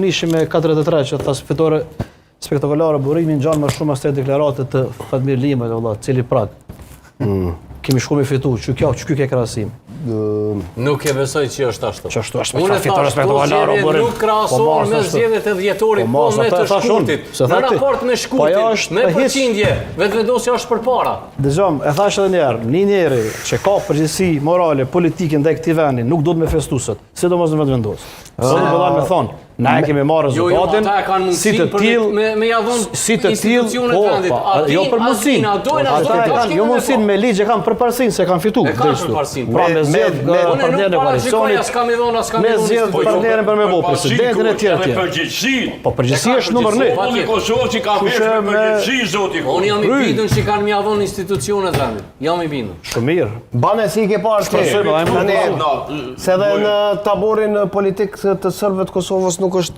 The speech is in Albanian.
nishi me 43 që thas fitore spektakolare burimi ngjan më shumë as te deklaratet të Fatmir Limaj, valla, cili prag. Kemi shku me fitu, që ky ke krahasim. Nuk e besoj që është ashtu. Që ashtu është me fitore spektakolare burim. Nuk krahasohen me zgjedhjet e dhjetorit, po me të shkurtit. Në raport me shkurtin, me përqindje, vetëvendosja është përpara. Dëgjom, e thash edhe një herë, një njeri që ka përgjegjësi morale, politike ndaj këtij vendi, nuk duhet me festusat, sidomos në vetëvendos. Se do me thonë, na e kemi marrë rezultatin, si të tillë, me ja dhënë institucionet vendit. Jo për mundësinë. Jo mundësinë me ligj e kanë përparësinë se kanë fituar. E kanë përparësinë. Pra me partnerën e koalicionit, me zgjedhjen partnerën për me bë presidentin e tjerë. Po përgjegjësia është numër 1. Populli i Kosovës që ka vesh me përgjegjësi zoti. Unë jam i bindur që kanë m'ia dhënë institucionet vendit. Jam i bindur. Shumë mirë. Bane si ke parë ti. Se edhe në taborin politik të serbëve të Kosovës nuk është